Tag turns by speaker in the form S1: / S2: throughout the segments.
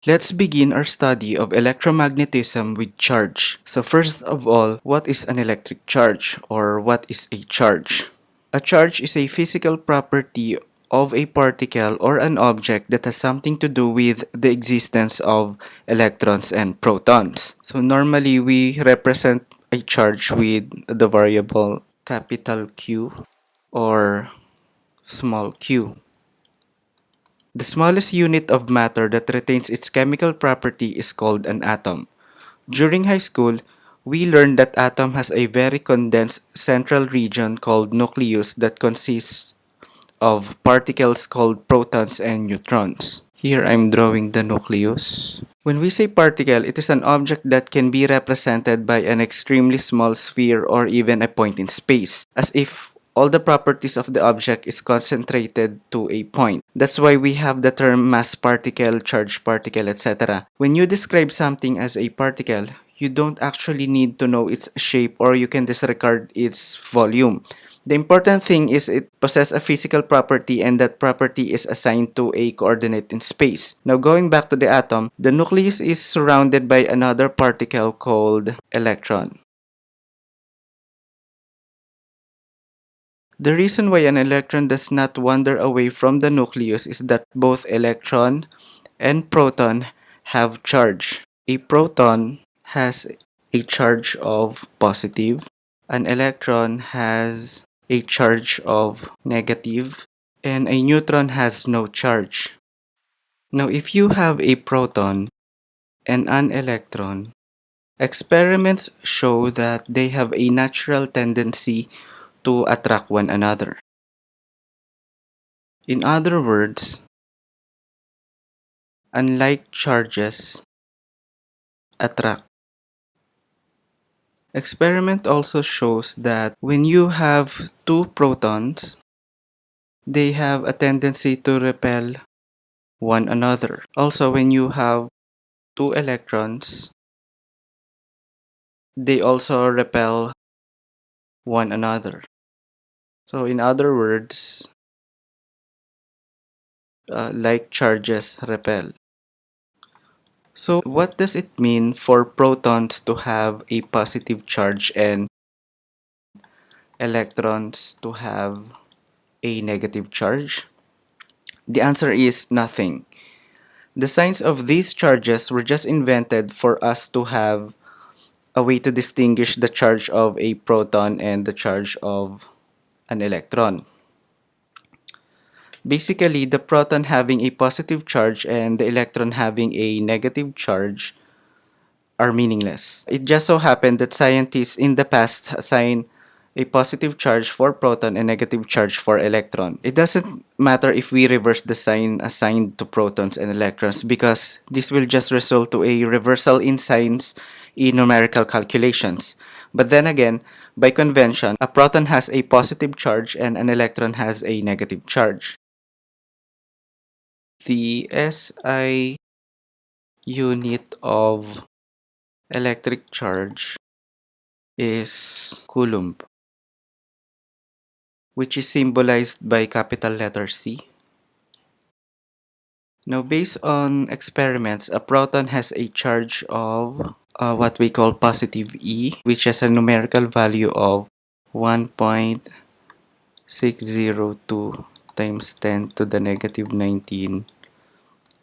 S1: Let's begin our study of electromagnetism with charge. So first of all, what is an electric charge or what is a charge? A charge is a physical property of a particle or an object that has something to do with the existence of electrons and protons. So normally we represent a charge with the variable capital Q or small q. The smallest unit of matter that retains its chemical property is called an atom. During high school, we learned that atom has a very condensed central region called nucleus that consists of particles called protons and neutrons. Here I'm drawing the nucleus. When we say particle, it is an object that can be represented by an extremely small sphere or even a point in space, as if all the properties of the object is concentrated to a point. That's why we have the term mass particle, charge particle, etc. When you describe something as a particle, you don't actually need to know its shape or you can disregard its volume. The important thing is it possesses a physical property and that property is assigned to a coordinate in space. Now going back to the atom, the nucleus is surrounded by another particle called electron. The reason why an electron does not wander away from the nucleus is that both electron and proton have charge. A proton has a charge of positive. An electron has a charge of negative, and a neutron has no charge. Now, if you have a proton and an electron, experiments show that they have a natural tendency to attract one another. In other words, unlike charges attract. Experiment also shows that when you have two protons, they have a tendency to repel one another. Also, when you have two electrons, they also repel one another. So, in other words, like charges repel. So, what does it mean for protons to have a positive charge and electrons to have a negative charge? The answer is nothing. The signs of these charges were just invented for us to have a way to distinguish the charge of a proton and the charge of an electron. Basically, the proton having a positive charge and the electron having a negative charge are meaningless. It just so happened that scientists in the past assigned a positive charge for proton and negative charge for electron. It doesn't matter if we reverse the sign assigned to protons and electrons because this will just result to a reversal in signs in numerical calculations. But then again, by convention, a proton has a positive charge and an electron has a negative charge. The SI unit of electric charge is Coulomb, which is symbolized by capital letter C. Now, based on experiments, a proton has a charge of what we call positive E, which has a numerical value of 1.602 times 10 to the negative 19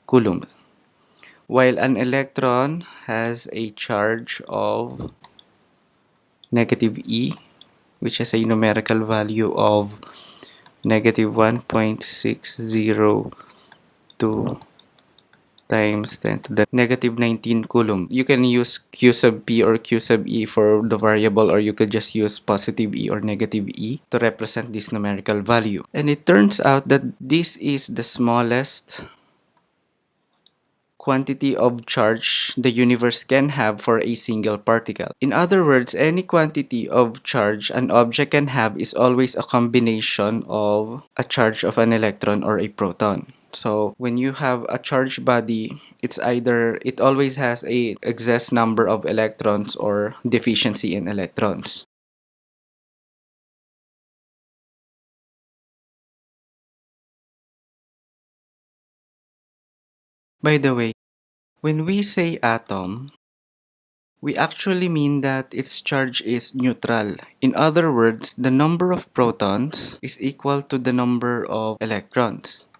S1: coulombs, while an electron has a charge of negative E, which has a numerical value of negative 1.602 times 10 to the negative 19 coulomb. You can use Q sub P or Q sub E for the variable, or you could just use positive E or negative E to represent this numerical value. And it turns out that this is the smallest quantity of charge the universe can have for a single particle. In other words, any quantity of charge an object can have is always a combination of a charge of an electron or a proton. So when you have a charged body, it always has a excess number of electrons or deficiency in electrons. By the way, When we say atom, we actually mean that its charge is neutral. In other words, the number of protons is equal to the number of electrons.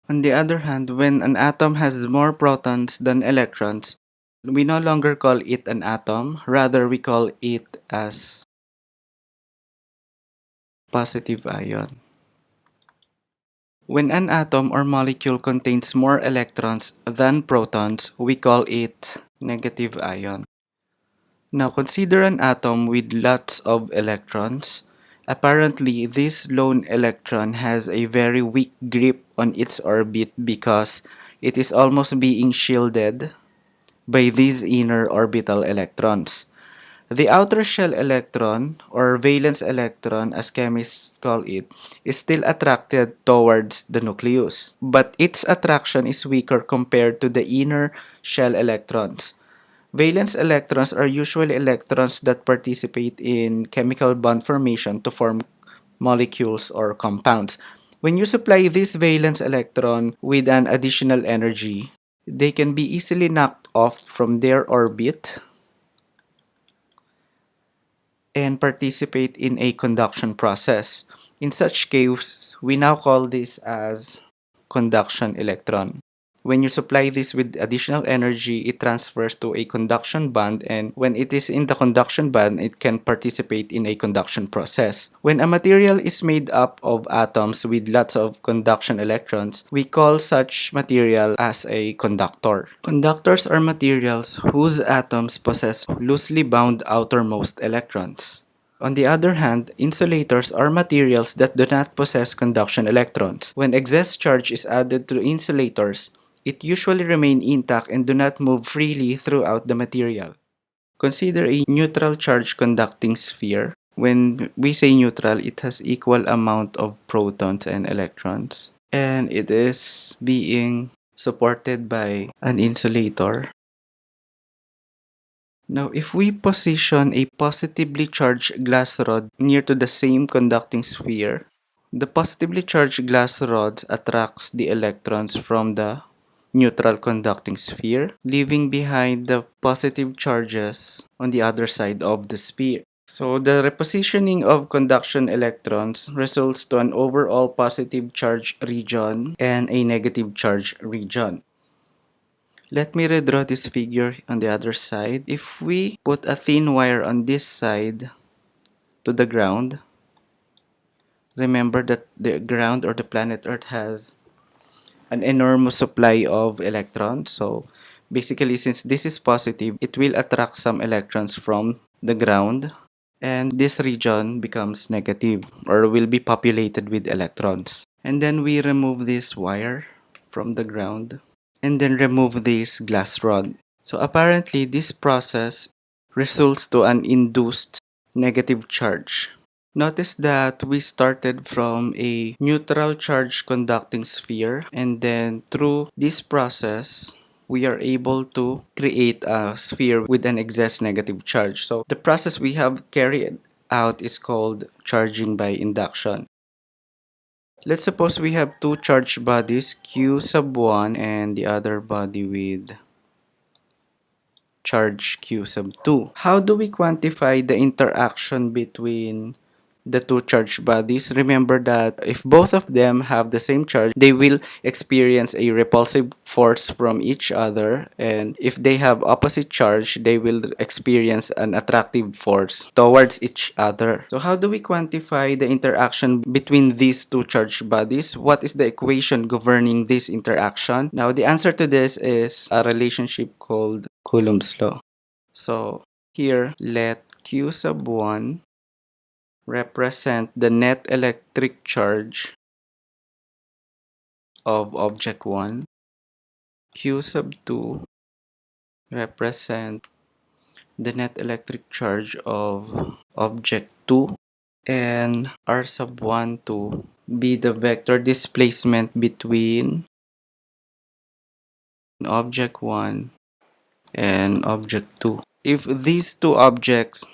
S1: On the other hand, when an atom has more protons than electrons, we no longer call it an atom, rather we call it as positive ion. When an atom or molecule contains more electrons than protons, we call it negative ion. Now consider an atom with lots of electrons. Apparently, this lone electron has a very weak grip on its orbit because it is almost being shielded by these inner orbital electrons. The outer shell electron, or valence electron as chemists call it, is still attracted towards the nucleus, but its attraction is weaker compared to the inner shell electrons. Valence electrons are usually electrons that participate in chemical bond formation to form molecules or compounds. When you supply this valence electron with an additional energy, they can be easily knocked off from their orbit and participate in a conduction process. In such case, we now call this as conduction electron. When you supply this with additional energy, it transfers to a conduction band, and when it is in the conduction band, it can participate in a conduction process. When a material is made up of atoms with lots of conduction electrons, we call such material as a conductor. Conductors are materials whose atoms possess loosely bound outermost electrons. On the other hand, insulators are materials that do not possess conduction electrons. When excess charge is added to insulators, it usually remain intact and do not move freely throughout the material. Consider a neutral charge conducting sphere. When we say neutral, it has equal amount of protons and electrons, and it is being supported by an insulator. Now, if we position a positively charged glass rod near to the same conducting sphere, the positively charged glass rod attracts the electrons from the neutral conducting sphere, leaving behind the positive charges on the other side of the sphere. So the repositioning of conduction electrons results to an overall positive charge region and a negative charge region. Let me redraw this figure on the other side. If we put a thin wire on this side to the ground, remember that the ground or the planet Earth has an enormous supply of electrons. So basically, since this is positive, it will attract some electrons from the ground, and this region becomes negative or will be populated with electrons. And then we remove this wire from the ground and then remove this glass rod. So apparently this process results to an induced negative charge. Notice that we started from a neutral charge conducting sphere, and then through this process we are able to create a sphere with an excess negative charge. So the process we have carried out is called charging by induction. Let's suppose we have two charged bodies, Q sub 1 and the other body with charge Q sub 2. How do we quantify the interaction between the two charged bodies? Remember that if both of them have the same charge, they will experience a repulsive force from each other, and if they have opposite charge, they will experience an attractive force towards each other. So how do we quantify the interaction between these two charged bodies? What is the equation governing this interaction? Now the answer to this is a relationship called Coulomb's law. So here, let Q sub 1 represent the net electric charge of object 1. Q sub 2 represent the net electric charge of object 2. And R sub 1 to be the vector displacement between object 1 and object 2. If these two objects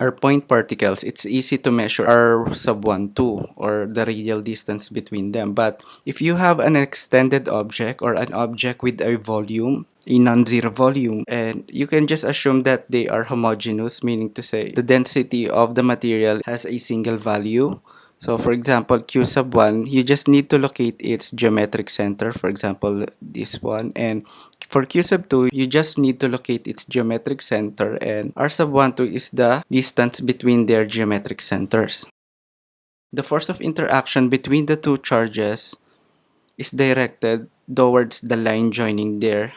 S1: are point particles, it's easy to measure r sub 1, 2, or the radial distance between them. But if you have an extended object or an object with a volume, a non-zero volume, and you can just assume that they are homogeneous, meaning to say the density of the material has a single value. So for example, Q sub 1, you just need to locate its geometric center, for example, this one. And for Q sub 2, you just need to locate its geometric center, and R sub 1, 2 is the distance between their geometric centers. The force of interaction between the two charges is directed towards the line joining their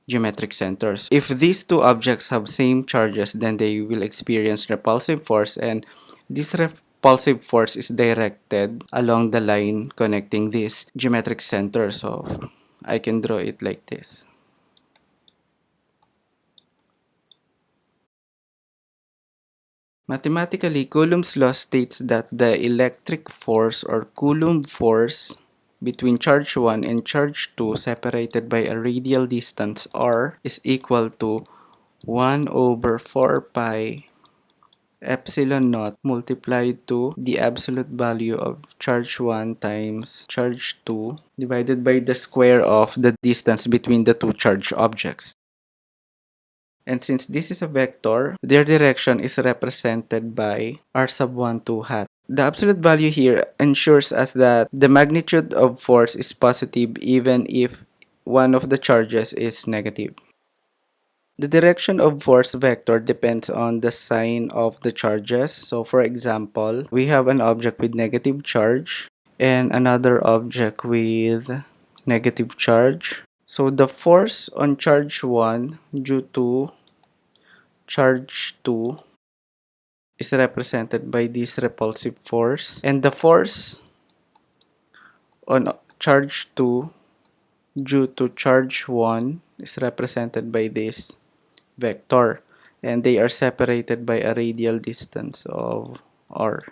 S1: geometric centers. If these two objects have same charges, then they will experience repulsive force, and this repulsive force is directed along the line connecting these geometric centers. So I can draw it like this. Mathematically, Coulomb's law states that the electric force or Coulomb force between charge 1 and charge 2 separated by a radial distance r is equal to 1 over 4 pi epsilon naught multiplied to the absolute value of charge 1 times charge 2 divided by the square of the distance between the two charged objects. And since this is a vector, their direction is represented by r sub 1, 2 hat. The absolute value here ensures us that the magnitude of force is positive even if one of the charges is negative. The direction of force vector depends on the sign of the charges. So for example, we have an object with negative charge and another object with negative charge. So the force on charge 1 due to charge 2 is represented by this repulsive force, and the force on charge 2 due to charge 1 is represented by this vector, and they are separated by a radial distance of r.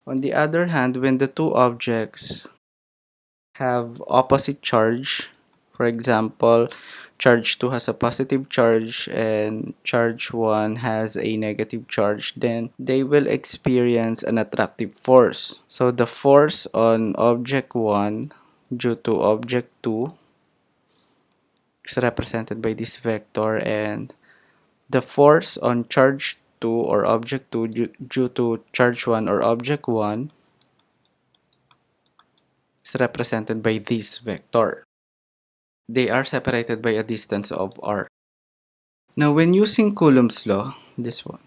S1: On the other hand, when the two objects have opposite charge, for example, charge 2 has a positive charge and charge 1 has a negative charge, then they will experience an attractive force. So the force on object 1 due to object 2 is represented by this vector, and the force on charge 2 or object 2 due to charge 1 or object 1 is represented by this vector. They are separated by a distance of r. Now, when using Coulomb's law, this one,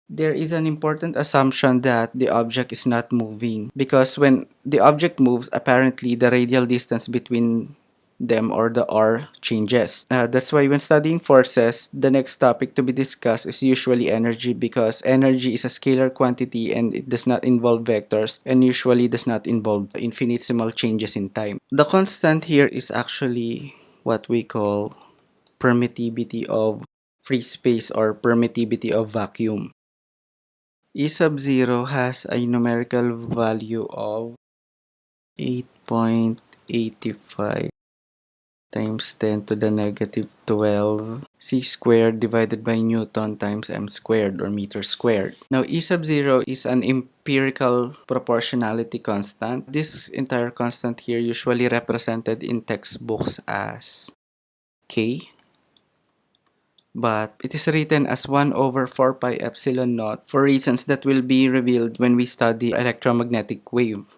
S1: there is an important assumption that the object is not moving, because when the object moves, apparently the radial distance between them or the r changes. That's why when studying forces, the next topic to be discussed is usually energy, because energy is a scalar quantity and it does not involve vectors and usually does not involve infinitesimal changes in time. The constant here is actually what we call permittivity of free space or permittivity of vacuum. E sub 0 has a numerical value of 8.85 times 10 to the negative 12 c squared divided by Newton times m squared or meter squared. Now, E sub 0 is an empirical proportionality constant. This entire constant here usually represented in textbooks as K, but it is written as 1 over 4 pi epsilon naught for reasons that will be revealed when we study electromagnetic wave.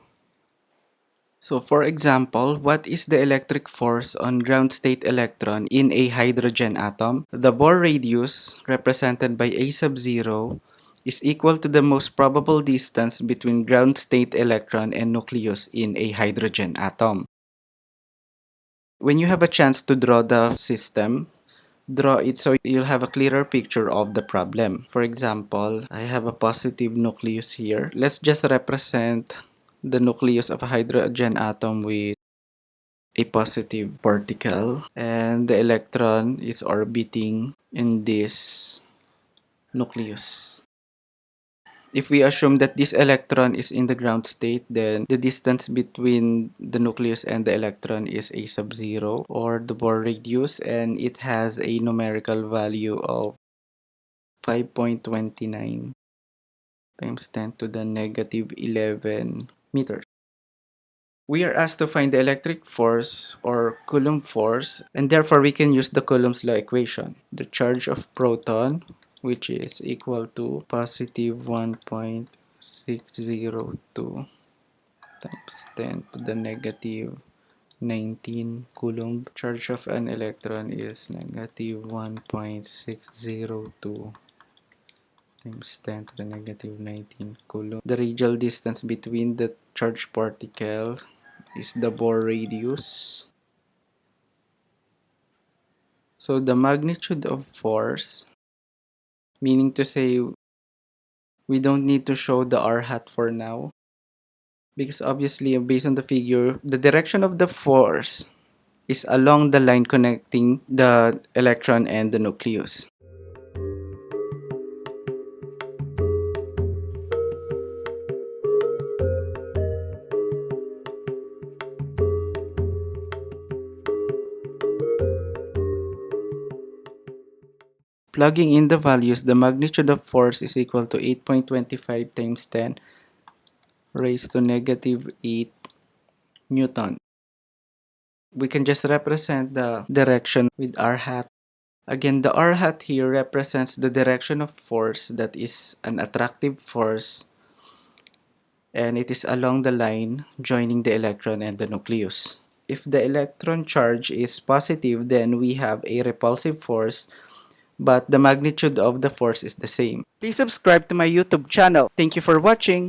S1: So for example, what is the electric force on ground state electron in a hydrogen atom? The Bohr radius, represented by A sub 0, is equal to the most probable distance between ground state electron and nucleus in a hydrogen atom. When you have a chance to draw the system, draw it so you'll have a clearer picture of the problem. For example, I have a positive nucleus here. Let's just represent the nucleus of a hydrogen atom with a positive particle, and the electron is orbiting in this nucleus. If we assume that this electron is in the ground state, then the distance between the nucleus and the electron is A sub 0 or the Bohr radius, and it has a numerical value of 5.29 times 10 to the negative 11 meters. We are asked to find the electric force or Coulomb force, and therefore we can use the Coulomb's law equation. The charge of proton, which is equal to positive 1.602 times 10 to the negative 19 Coulomb. Charge of an electron is negative 1.602 times 10 to the negative 19 Coulomb. The radial distance between the charged particle is the Bohr radius. So the magnitude of force, meaning to say we don't need to show the r hat for now, because obviously based on the figure, the direction of the force is along the line connecting the electron and the nucleus. Plugging in the values, the magnitude of force is equal to 8.25 times 10 raised to negative 8 Newton. We can just represent the direction with r hat. Again, the r hat here represents the direction of force, that is an attractive force, and it is along the line joining the electron and the nucleus. If the electron charge is positive, then we have a repulsive force, but the magnitude of the force is the same. Please subscribe to my YouTube channel. Thank you for watching.